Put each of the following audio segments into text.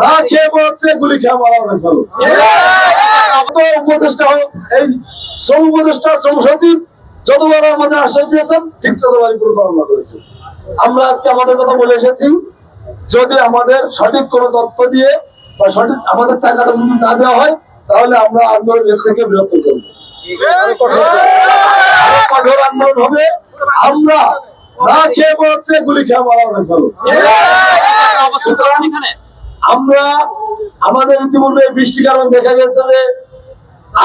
না খেয়ে পড়ছে গুলি খেয়ে মারা অনেক ভালো। উপদেষ্টা হোক এই শ্রম উপদেষ্টা শ্রম সচিব যতবার আমাদের আশ্বাস দিয়েছেন ঠিক ততবারই পরিকল্পনা করেছেন। আমরা আজকে আমাদের কথা বলে এসেছি, যদি আমাদের সঠিক কোনো তথ্য দিয়ে বা সঠিক আমাদের টাকাটা যদি না দেওয়া হয় তাহলে আমরা আন্দোলনের থেকে বিরত করব, কঠোর আন্দোলন হবে। আমরা না খেয়ে পড়ছে গুলি খেয়ে মারা অনেক ভালো। আমরা আমাদের ইতিমধ্যে বৃষ্টির কারণে দেখা গেছে যে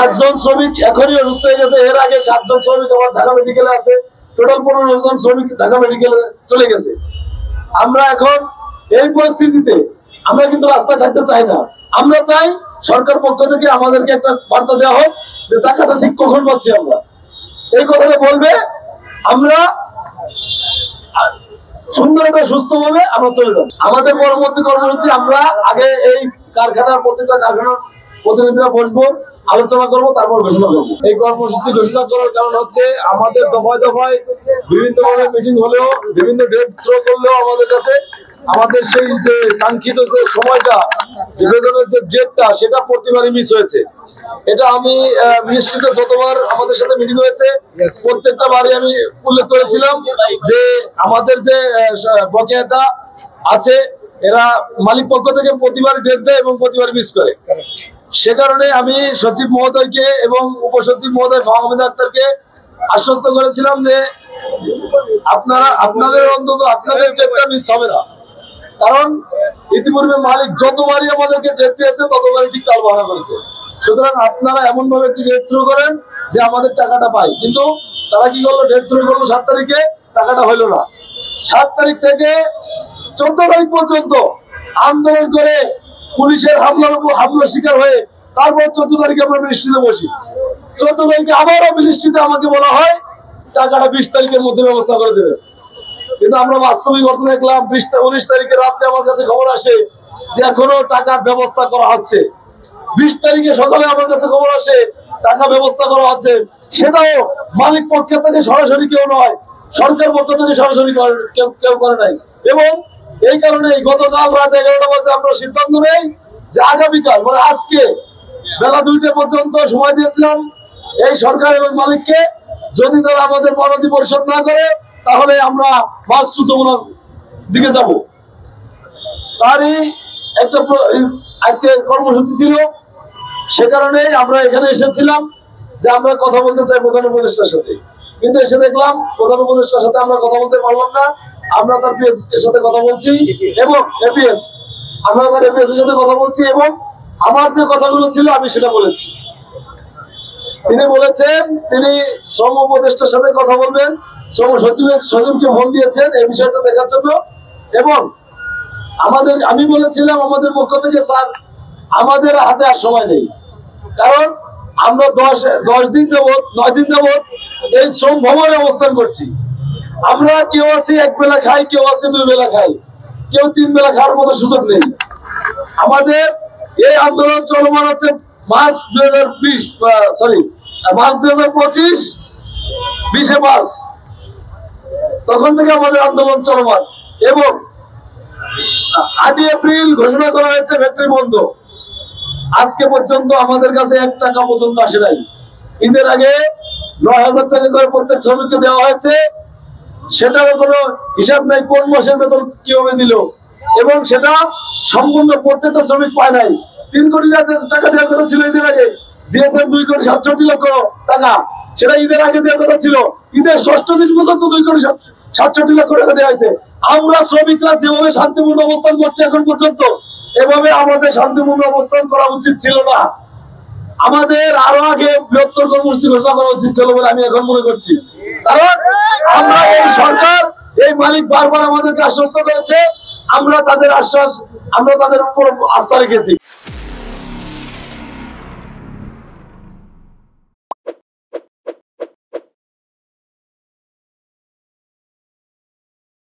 8 জন শ্রমিক এখনই অসুস্থ হয়ে গেছে। এর আগে 7 জন শ্রমিক আমার ঢাকা মেডিকেলে আছে, টোটাল 15 জন শ্রমিক ঢাকা মেডিকেলে চলে গেছে। আমরা এখন এই পরিস্থিতিতে আমরা কিন্তু রাস্তায় থাকতে চাই না। আমরা চাই সরকার পক্ষ থেকে আমাদেরকে একটা বার্তা দেওয়া হোক যে টাকাটা ঠিক কখন পাচ্ছি আমরা, এই কথাটা বলবে। আমরা সুন্দর একটা সুস্থ ভাবে আমরা চলে যাব। আমাদের পরবর্তী কর্মসূচি, আমরা আগে এই কারখানার প্রত্যেকটা কারখানার প্রতিনিধিরা বসবো, আলোচনা করবো, তারপর ঘোষণা করবো। এই কর্মসূচি ঘোষণা করার কারণ হচ্ছে আমাদের দফায় দফায় বিভিন্ন ভাবে মিটিং হলেও বিভিন্ন ডেট থ্রো করলেও আমাদের কাছে আমাদের সেই যে কাঙ্ক্ষিত যে সময়টা, যে বেতনের যে ডেটটা, সেটা প্রতিবারই মিস হয়েছে। এটা আমি মিনিস্ট্রিতে যতবার আমাদের সাথে মিটিং হয়েছে প্রত্যেকটা বারে আমি উল্লেখ করেছিলাম যে আমাদের যে বকেয়াটা আছে এরা মালিক পক্ষ থেকে প্রতিবার ডেট দেয় এবং প্রতিবার মিস করে। সে কারণে আমি সচিব মহোদয়কে এবং উপসচিব মহোদয় ফাহমিদ আক্তারকে আশ্বস্ত করেছিলাম যে আপনাদের অন্তত আপনাদের ডেটটা মিস হবে না, কারণ ইতিপূর্বে মালিক যতবারই আমাদেরকে ডেট দিয়েছে ততবারই ঠিক তাল বাহানা করেছে। সুতরাং আপনারা এমন ভাবে একটি ডেট থ্রো করেন যে আমাদের টাকাটা পাই। কিন্তু তারা কি করলো, ডেট থ্রো করলো 7 তারিখে, টাকাটা হইলো না। 7 তারিখ থেকে 14 তারিখ পর্যন্ত আন্দোলন করে পুলিশের হামলার শিকার হয়ে তারপর 14 তারিখে আমরা মিনিস্ট্রিতে বসি। 14 তারিখে আবারও মিনিস্ট্রিতে আমাকে বলা হয় টাকাটা 20 তারিখের মধ্যে ব্যবস্থা করে দেবে। কিন্তু আমরা বাস্তবিক অর্থ দেখলাম 19 তারিখে রাতে আমার কাছে খবর আসে যে এখনো টাকার ব্যবস্থা করা হচ্ছে। 20 তারিখে সকালে আমার কাছে খবর আসে টাকা ব্যবস্থা করা হচ্ছে, সেটাও মালিক পক্ষের থেকে সরাসরি কেউ নয়, সরকার পক্ষ থেকে সরাসরি কেউ করে নাই। এবং এই কারণে গতকাল রাত 11টা বাজে আমরা সিদ্ধান্ত নেই যে আগামীকাল মানে আজকে বেলা 2টা পর্যন্ত সময় দিয়েছিলাম এই সরকার এবং মালিককে, যদি তারা আমাদের বরাদ্দ পরিশোধ না করে তাহলে আমরা বাস্তু যমুনার দিকে যাব। তারই একটা আজকে কর্মসূচি ছিল, সে কারণে আমরা এখানে এসেছিলাম যে আমরা কথা বলতে চাই প্রধান উপদেষ্টার সাথে। কিন্তু এসে দেখলাম প্রধান উপদেষ্টার সাথে আমরা কথা বলতে পারলাম না। আমরা তার পিএস এর সাথে কথা বলছি এবং এপিএস, আমরা তার এপিএস এর সাথে কথা বলছি এবং আমার যে কথাগুলো ছিল আমি সেটা বলেছি। তিনি বলেছেন তিনি শ্রম উপদেষ্টার সাথে কথা বলবেন, শ্রম সচিবকে ফোন দিয়েছেন এই বিষয়টা দেখার জন্য। এবং আমি বলেছিলাম আমাদের পক্ষ থেকে, স্যার আমাদের হাতে আর সময় নেই, কারণ আমরা 9 দিন যাবত এই শ্রম ভবনে অবস্থান করছি। আমরা কেউ আছি 1 বেলা খাই, কেউ আছে 2 বেলা খাই, কেউ 3 বেলা খাওয়ার মতো সুযোগ নেই। আমাদের এই আন্দোলন চলমান হচ্ছে মার্চ 2025 20 মার্চ, তখন থেকে আমাদের আন্দোলন চলমান। এবং 8 এপ্রিল ঘোষণা করা হয়েছে ফ্যাক্টরি বন্ধ। আজকে পর্যন্ত আমাদের কাছে 1 টাকা পর্যন্ত আসে নাই। ঈদের আগে 9,000 টাকা করে প্রত্যেক শ্রমিককে দেওয়া হয়েছে, সেটারও কোনো হিসাব নাই কোন মাসের বেতন কিভাবে দিল, এবং সেটা সম্পূর্ণ প্রত্যেকটা শ্রমিক পায় নাই। 3 কোটি টাকা দেওয়ার কথা ছিল ঈদের আগে, দিয়েছেন 2,67,00,000 টাকা, সেটা ঈদের আগে দেওয়ার কথা ছিল। ঈদের 6ষ্ঠ দিন পর্যন্ত 2,67,00,000 টাকা দেওয়া হয়েছে। আমরা শ্রমিকরা যেভাবে শান্তিপূর্ণ অবস্থান করছে এখন পর্যন্ত, এভাবে আমাদের শান্তিপূর্ণ অবস্থান করা উচিত ছিল না। আমাদের আরো আগে বৃহত্তর কর্মসূচি ঘোষণা করা উচিত ছিল বলে আমি এখন মনে করছি। কারণ আমরা এই সরকার, এই মালিক বারবার আমাদেরকে আশ্বস্ত করেছে, আমরা তাদের উপর আস্থা রেখেছি।